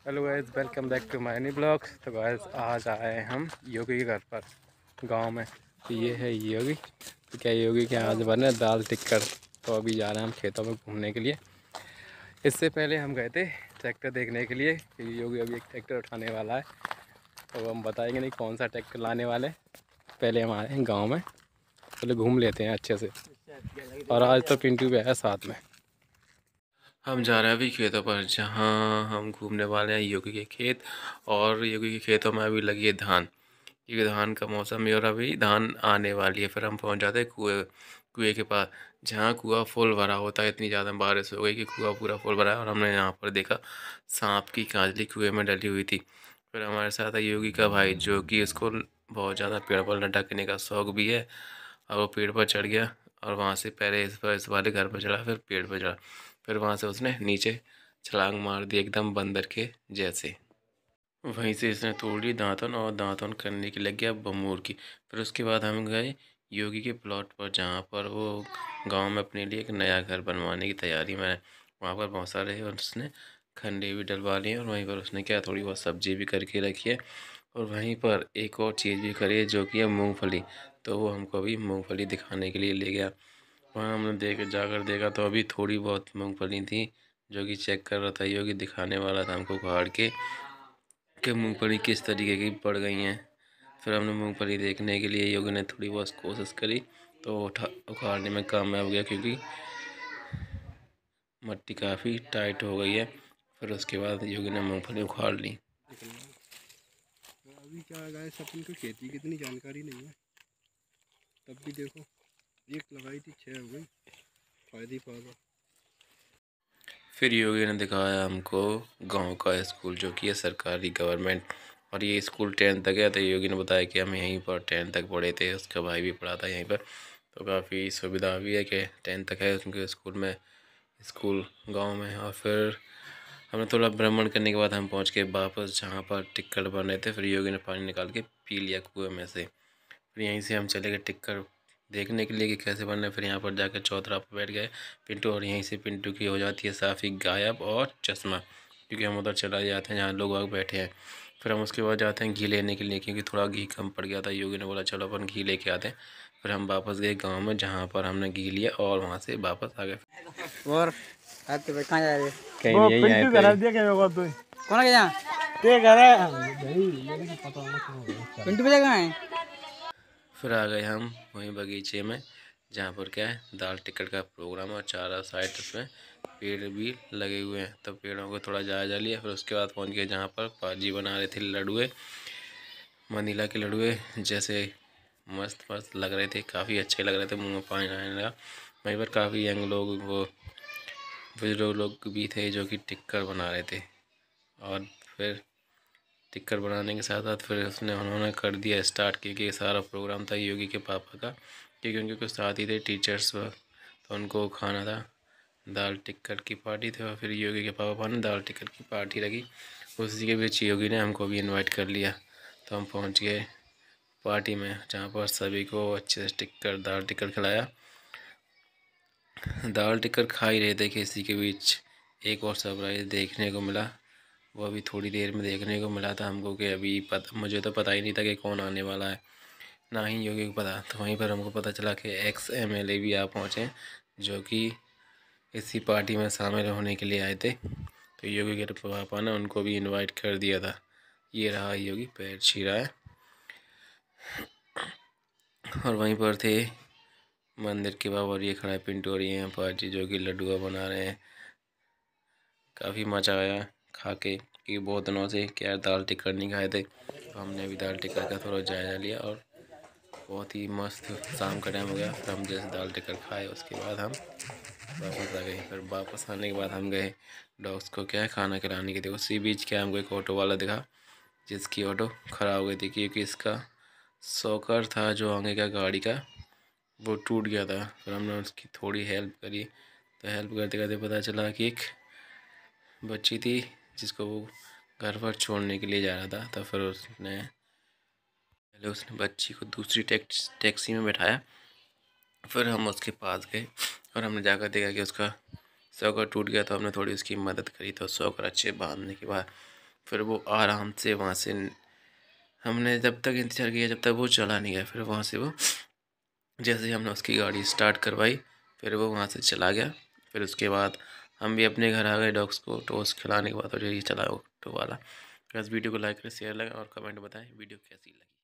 Hello guys, welcome back to my new blogs. तो guys आज आए हैं हम योगी के घर पर गांव में। तो ये है योगी। तो क्या योगी के आज बने दाल टिक्कर। तो अभी जा रहे हैं हम खेतों में घूमने के लिए। इससे पहले हम गए थे ट्रैक्टर देखने के लिए कि योगी अभी एक ट्रैक्टर उठाने वाला है। तो हम बताएंगे नहीं कौन सा ट्रैक्टर लाने वाले। पहले हम आए हैं गाँव में, पहले घूम लेते हैं अच्छे से। और आज तो पिंटू भी आया साथ में। हम जा रहे हैं अभी खेतों पर, जहाँ हम घूमने वाले हैं योगी के खेत। और योगी के खेतों में अभी लगी है धान, क्योंकि धान का मौसम है और अभी धान आने वाली है। फिर हम पहुंच जाते हैं कुएं के पास, जहाँ कुआं फुल भरा होता है। इतनी ज़्यादा बारिश हो गई कि कुआं पूरा फुल भरा है। और हमने यहाँ पर देखा सांप की कांचली कुएं में डली हुई थी। फिर हमारे साथ है योगी का भाई, जो कि उसको बहुत ज़्यादा पेड़ पर लटकने का शौक भी है। और वो पेड़ पर चढ़ गया और वहाँ से पहले इस वाले घर पर चढ़ा, फिर पेड़ पर चढ़ा, फिर वहाँ से उसने नीचे छलांग मार दी एकदम बंदर के जैसे। वहीं से इसने तोड़ ली दातन और दातन करने की लग गया बमूर की। फिर उसके बाद हम गए योगी के प्लॉट पर, जहाँ पर वो गांव में अपने लिए एक नया घर बनवाने की तैयारी में है। वहाँ पर बहुत सारे और उसने खंडे भी डलवा लिए और वहीं पर उसने क्या थोड़ी बहुत सब्जी भी करके रखी है। और वहीं पर एक और चीज़ भी करी है, जो कि है मूँगफली। तो वो हमको अभी मूँगफली दिखाने के लिए ले गया। वहाँ हमने जाकर देखा तो अभी थोड़ी बहुत मूँगफली थी, जो कि चेक कर रहा था योगी, दिखाने वाला था हमको उखाड़ के कि मूँगफली किस तरीके की पड़ गई हैं। फिर हमने मूँगफली देखने के लिए योगी ने थोड़ी बहुत कोशिश करी, तो उखाड़ने में कामयाब हो गया, क्योंकि मिट्टी काफ़ी टाइट हो गई है। फिर उसके बाद योगी ने मूँगफली उखाड़ ली। अभी क्या गाय अपन को खेती की इतनी जानकारी नहीं है, तब भी देखो एक लगाई थी 6 हो गई, फायदे ही फायदा। फिर योगी ने दिखाया हमको गांव का स्कूल, जो कि है सरकारी गवर्नमेंट। और ये स्कूल 10th तक है। तो योगी ने बताया कि हम यहीं पर 10th तक पढ़े थे, उसका भाई भी पढ़ा था यहीं पर। तो काफ़ी सुविधा भी है कि 10th तक है उनके स्कूल गांव में। और फिर हमने थोड़ा भ्रमण करने के बाद हम पहुंच के वापस जहां पर टिक्कर बन रहे थे। फिर योगी ने पानी निकाल के पी लिया कुएं में से। फिर यहीं से हम चले गए टिक्कर देखने के लिए कि कैसे बनना है। फिर यहाँ पर जाकर चौतरा पर बैठ गए पिंटू, और यहीं से पिंटू की हो जाती है साफ़ी गायब और चश्मा, क्योंकि हम उधर चला जाते हैं जहाँ लोग आग बैठे हैं। फिर हम उसके बाद जाते हैं घी लेने के लिए, क्योंकि थोड़ा घी कम पड़ गया था। योगी ने बोला चलो अपन घी लेके आते हैं। फिर हम वापस गए गांव में, जहाँ पर हमने घी लिया और वहाँ से वापस आ गए। और आज तो कहाँ जा रहे? कहीं नहीं, यहीं आए थे। कौन है यहाँ? ते घर है। पिंटू भैया कहाँ है? फिर आ गए हम वहीं बगीचे में, जहाँ पर क्या है दाल टिकट का प्रोग्राम, और चारों साइड उसमें पेड़ भी लगे हुए हैं। तब पेड़ों को थोड़ा जायजा लिया। फिर उसके बाद पहुँच गए जहाँ पर पाजी बना रहे थे लडुए, मनीला के लडुए जैसे मस्त मस्त लग रहे थे, काफ़ी अच्छे लग रहे थे, मुंह में पानी आने लगा। वहीं पर काफ़ी यंग लोग, वो बुजुर्ग लोग भी थे, जो कि टिक्कर बना रहे थे। और फिर टिक्कर बनाने के साथ साथ फिर उन्होंने कर दिया स्टार्ट, क्योंकि सारा प्रोग्राम था योगी के पापा का, क्योंकि उनके कुछ साथी थे टीचर्स, तो उनको खाना था। दाल टिक्कर की पार्टी थी और फिर योगी के पापा ने दाल टिक्कर की पार्टी रखी। उसी के बीच योगी ने हमको भी इनवाइट कर लिया। तो हम पहुंच गए पार्टी में, जहां पर सभी को अच्छे से दाल टिक्कर खिलाया। दाल टिक्कर खा ही रहे थे कि इसी के बीच एक और सरप्राइज़ देखने को मिला। वो अभी थोड़ी देर में देखने को मिला था हमको, कि अभी मुझे तो पता ही नहीं था कि कौन आने वाला है, ना ही योगी को पता। तो वहीं पर हमको पता चला कि एक्स MLA भी आ पहुँचे, जो कि इसी पार्टी में शामिल होने के लिए आए थे। तो योगी के पापा ने उनको भी इनवाइट कर दिया था। ये रहा योगी, पैर छी रहा है। और वहीं पर थे मंदिर के बाबा, और ये खड़ा है पिंटू, और ये हैं पाजी, जो कि लड्डुआ बना रहे हैं। काफ़ी मज़ा आया खा के, कि बहुत दिनों से क्या दाल टिक्कर नहीं खाए थे। तो हमने भी दाल टिक्कर का थोड़ा जायज़ा लिया, और बहुत ही मस्त शाम का टाइम हो गया। फिर हम जैसे दाल टिक्कर खाए, उसके बाद हम वापस आ गए। फिर वापस आने के बाद हम गए डॉग्स को क्या है खाना खिलाने के लिए। उसी बीच क्या हमको एक ऑटो वाला दिखा, जिसकी ऑटो ख़राब हो गई थी, क्योंकि इसका सॉकर था जो आगे का गाड़ी का, वो टूट गया था। फिर हमने उसकी थोड़ी हेल्प करी। तो हेल्प करते करते पता चला कि एक बच्ची थी, जिसको वो घर पर छोड़ने के लिए जा रहा था। तो फिर उसने बच्ची को दूसरी टैक्सी में बैठाया। फिर हम उसके पास गए और हमने जाकर देखा कि उसका सॉकर टूट गया। तो हमने थोड़ी उसकी मदद करी। तो सॉकर अच्छे बांधने के बाद फिर वो आराम से वहाँ से, हमने जब तक इंतज़ार किया जब तक वो चला नहीं गया, फिर वहाँ से वो जैसे ही हमने उसकी गाड़ी स्टार्ट करवाई फिर वो वहाँ से चला गया। फिर उसके बाद हम भी अपने घर आ गए डॉग्स को टोस्ट खिलाने के बाद, और यही चला ऑटो वाला। बस वीडियो को लाइक करें, शेयर लगाएं और कमेंट बताएं वीडियो कैसी लगी।